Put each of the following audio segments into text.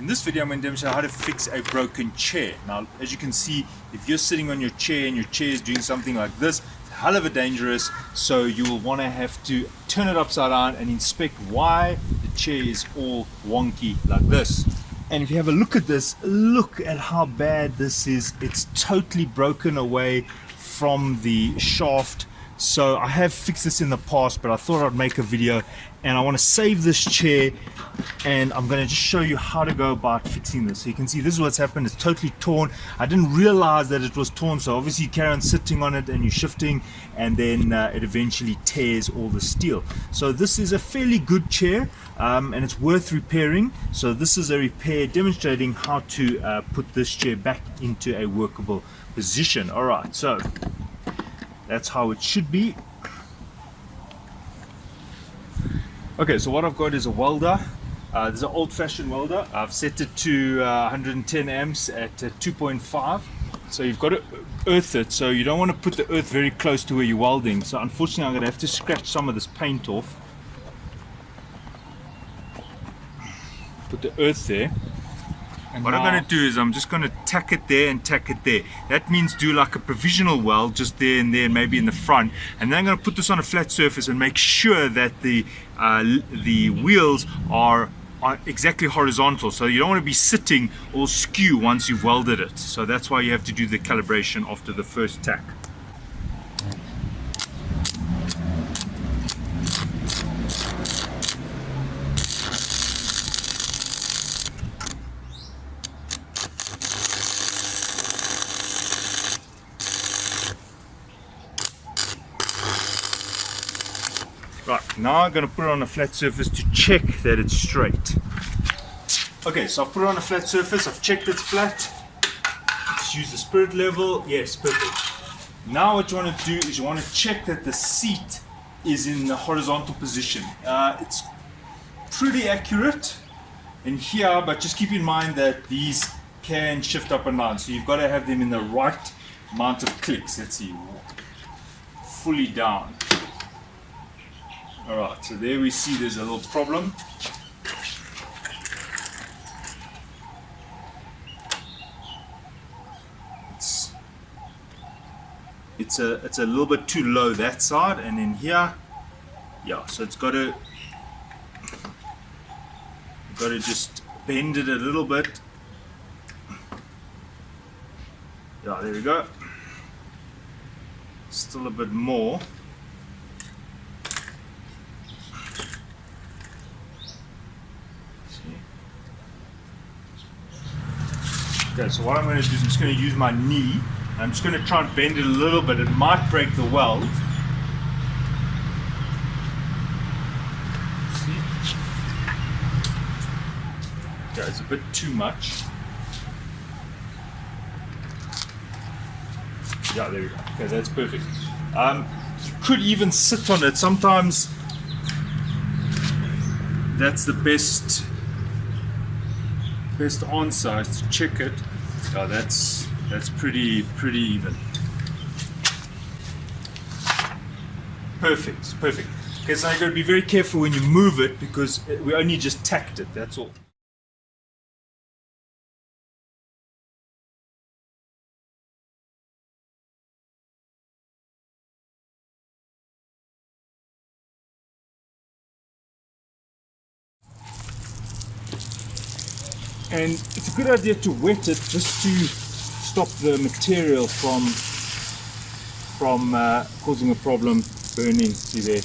In this video I'm going to demonstrate how to fix a broken chair. Now as you can see, if you're sitting on your chair and your chair is doing something like this, it's a hell of a dangerous, so you will want to have to turn it upside down and inspect why the chair is all wonky like this. And if you have a look at this, look at how bad this is. It's totally broken away from the shaft. So I have fixed this in the past, but I thought I'd make a video, and I want to save this chair, and I'm going to just show you how to go about fixing this. So you can see this is what's happened. It's totally torn. I didn't realize that it was torn, so obviously you carry on sitting on it and you're shifting, and then it eventually tears all the steel. So this is a fairly good chair, and it's worth repairing. So this is a repair demonstrating how to put this chair back into a workable position. Alright, so that's how it should be. Okay, so what I've got is a welder. This is an old-fashioned welder. I've set it to 110 amps at 2.5. So you've got to earth it, so you don't want to put the earth very close to where you're welding. So unfortunately I'm going to have to scratch some of this paint off. Put the earth there. And what I'm going to do is I'm just going to tack it there and tack it there. That means do like a provisional weld just there and there, and maybe in the front. And then I'm going to put this on a flat surface and make sure that the wheels are exactly horizontal. So you don't want to be sitting all skew once you've welded it. So that's why you have to do the calibration after the first tack. Right, now I'm going to put it on a flat surface to check that it's straight. Okay, so I've put it on a flat surface, I've checked it's flat. Let's use the spirit level. Yes, perfect. Now what you want to do is you want to check that the seat is in the horizontal position. It's pretty accurate in here, but just keep in mind that these can shift up and down. So you've got to have them in the right amount of clicks. Let's see, fully down. Alright, so there we see there's a little problem. It's a little bit too low that side, and in here, yeah, so it's got to just bend it a little bit. Yeah, there we go. Still a bit more. Okay, so what I'm going to do is I'm just going to use my knee. I'm just going to try and bend it a little bit. It might break the weld. See? Okay, it's a bit too much. Yeah, there we go. Okay, that's perfect. You could even sit on it. Sometimes that's the best answer is to check it. Oh, that's pretty even. Perfect. Okay, so you've got to be very careful when you move it, because we only just tacked it, that's all. And it's a good idea to wet it just to stop the material from causing a problem burning. See there.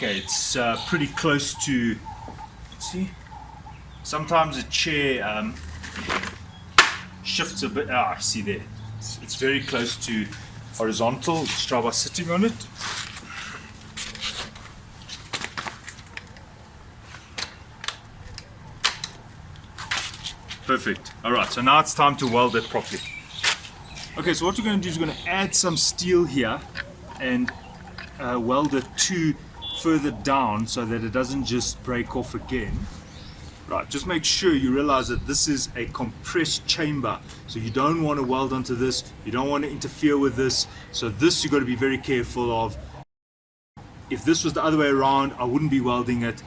Okay, it's pretty close to, let's see, sometimes a chair shifts a bit. Ah, see there, it's very close to horizontal. Let's try by sitting on it. Perfect. Alright, so now it's time to weld it properly. Okay, so what we're going to do is we're going to add some steel here and weld it further down so that it doesn't just break off again. Right, just make sure you realize that this is a compressed chamber, so you don't want to weld onto this, you don't want to interfere with this, so this you've got to be very careful of. If this was the other way around, I wouldn't be welding it.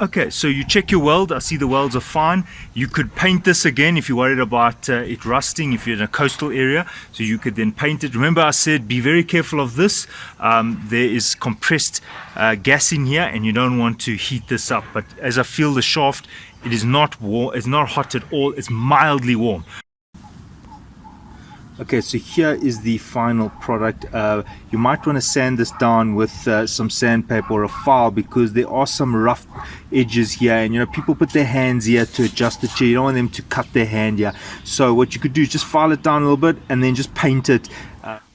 Okay, so you check your weld. I see the welds are fine. You could paint this again if you're worried about it rusting, if you're in a coastal area. So you could then paint it. Remember I said be very careful of this. There is compressed gas in here and you don't want to heat this up. But as I feel the shaft, it is not warm, it's not hot at all, it's mildly warm. Okay, so here is the final product. You might want to sand this down with some sandpaper or a file because there are some rough edges here, and you know, people put their hands here to adjust the chair. You don't want them to cut their hand here. So what you could do is just file it down a little bit and then just paint it.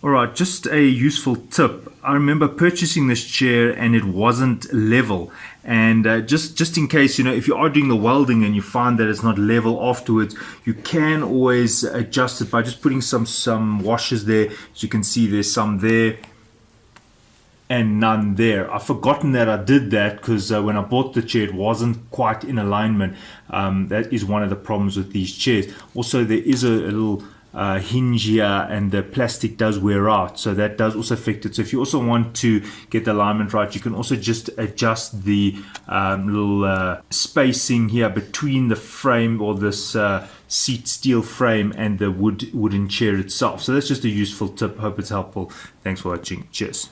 Alright, just a useful tip. I remember purchasing this chair and it wasn't level, and just in case, you know, if you are doing the welding and you find that it's not level afterwards, you can always adjust it by just putting some washers there. As you can see, there's some there and none there. I've forgotten that I did that because when I bought the chair it wasn't quite in alignment. That is one of the problems with these chairs. Also, there is a little hinge here and the plastic does wear out, so that does also affect it. So if you also want to get the alignment right, you can also just adjust the little spacing here between the frame or this seat steel frame and the wooden chair itself. So that's just a useful tip. Hope it's helpful. Thanks for watching. Cheers.